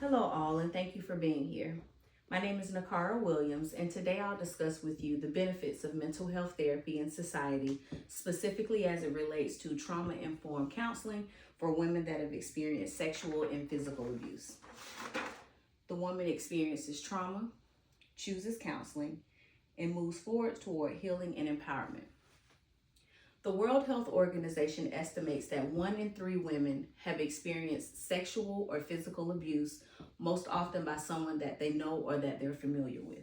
Hello all, and thank you for being here. My name is Nakara Williams, and today I'll discuss with you the benefits of mental health therapy in society, specifically as it relates to trauma-informed counseling for women that have experienced sexual and physical abuse. The woman experiences trauma, chooses counseling, and moves forward toward healing and empowerment. The World Health Organization estimates that 1 in 3 women have experienced sexual or physical abuse, most often by someone that they know or that they're familiar with.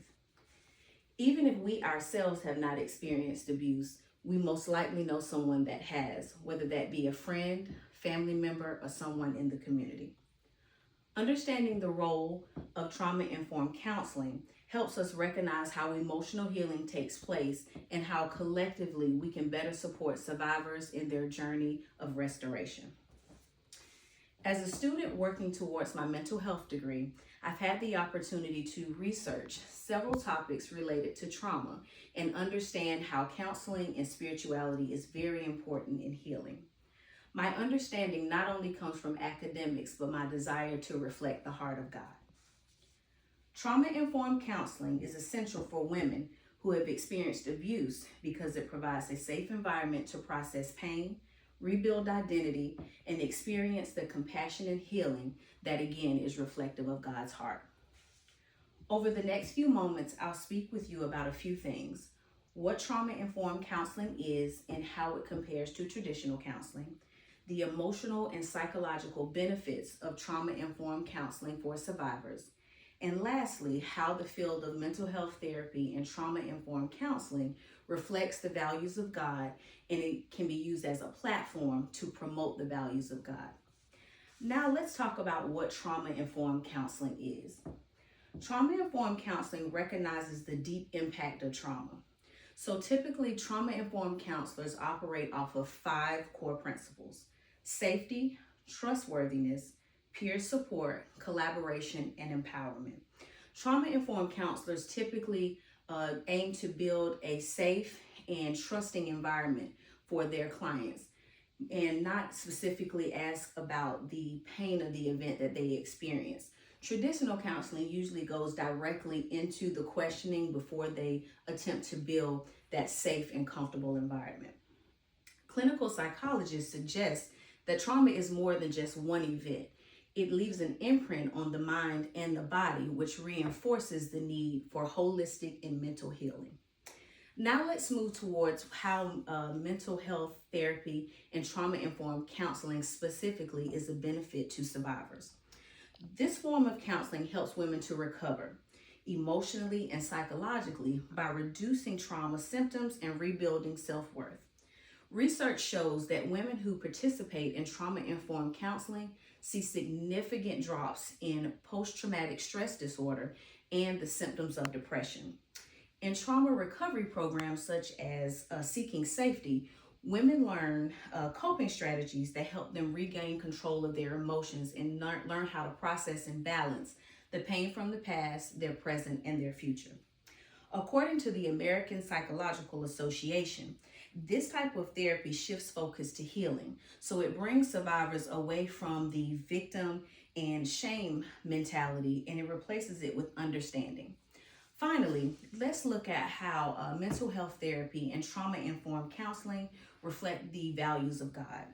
Even if we ourselves have not experienced abuse, we most likely know someone that has, whether that be a friend, family member, or someone in the community. Understanding the role of trauma-informed counseling helps us recognize how emotional healing takes place and how collectively we can better support survivors in their journey of restoration. As a student working towards my mental health degree, I've had the opportunity to research several topics related to trauma and understand how counseling and spirituality is very important in healing. My understanding not only comes from academics, but my desire to reflect the heart of God. Trauma-informed counseling is essential for women who have experienced abuse because it provides a safe environment to process pain, rebuild identity, and experience the compassion and healing that again is reflective of God's heart. Over the next few moments, I'll speak with you about a few things: what trauma-informed counseling is and how it compares to traditional counseling, the emotional and psychological benefits of trauma-informed counseling for survivors, and lastly, how the field of mental health therapy and trauma-informed counseling reflects the values of God, and it can be used as a platform to promote the values of God. Now let's talk about what trauma-informed counseling is. Trauma-informed counseling recognizes the deep impact of trauma. So typically, trauma-informed counselors operate off of 5 core principles: safety, trustworthiness, peer support, collaboration, and empowerment. Trauma-informed counselors typically aim to build a safe and trusting environment for their clients and not specifically ask about the pain of the event that they experience. Traditional counseling usually goes directly into the questioning before they attempt to build that safe and comfortable environment. Clinical psychologists suggest that trauma is more than just one event. It leaves an imprint on the mind and the body, which reinforces the need for holistic and mental healing. Now let's move towards how mental health therapy and trauma-informed counseling specifically is a benefit to survivors. This form of counseling helps women to recover emotionally and psychologically by reducing trauma symptoms and rebuilding self-worth. Research shows that women who participate in trauma-informed counseling see significant drops in post-traumatic stress disorder and the symptoms of depression. In trauma recovery programs such as Seeking Safety, women learn coping strategies that help them regain control of their emotions and learn how to process and balance the pain from the past, their present, and their future. According to the American Psychological Association, this type of therapy shifts focus to healing. So it brings survivors away from the victim and shame mentality, and it replaces it with understanding. Finally, let's look at how mental health therapy and trauma-informed counseling reflect the values of God.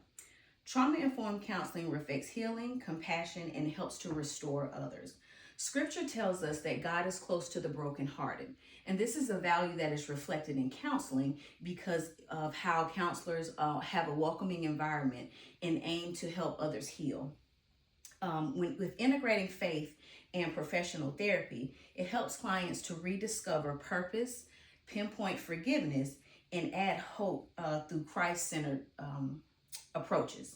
Trauma-informed counseling reflects healing, compassion, and helps to restore others. Scripture tells us that God is close to the brokenhearted, and this is a value that is reflected in counseling because of how counselors have a welcoming environment and aim to help others heal. With integrating faith and professional therapy, it helps clients to rediscover purpose, pinpoint forgiveness, and add hope through Christ-centered approaches.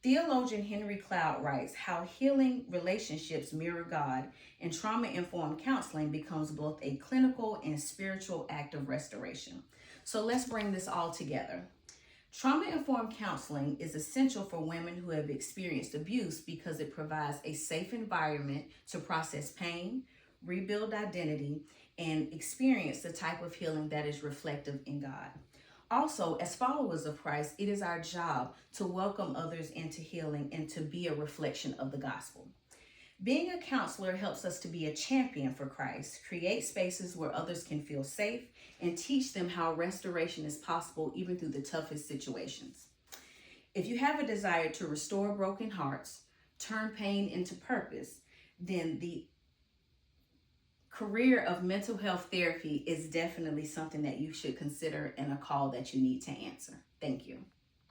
Theologian Henry Cloud writes how healing relationships mirror God, and trauma-informed counseling becomes both a clinical and spiritual act of restoration. So let's bring this all together. Trauma-informed counseling is essential for women who have experienced abuse because it provides a safe environment to process pain, rebuild identity, and experience the type of healing that is reflective in God. Also, as followers of Christ, it is our job to welcome others into healing and to be a reflection of the gospel. Being a counselor helps us to be a champion for Christ, create spaces where others can feel safe, and teach them how restoration is possible even through the toughest situations. If you have a desire to restore broken hearts, turn pain into purpose, then the career of mental health therapy is definitely something that you should consider and a call that you need to answer. Thank you.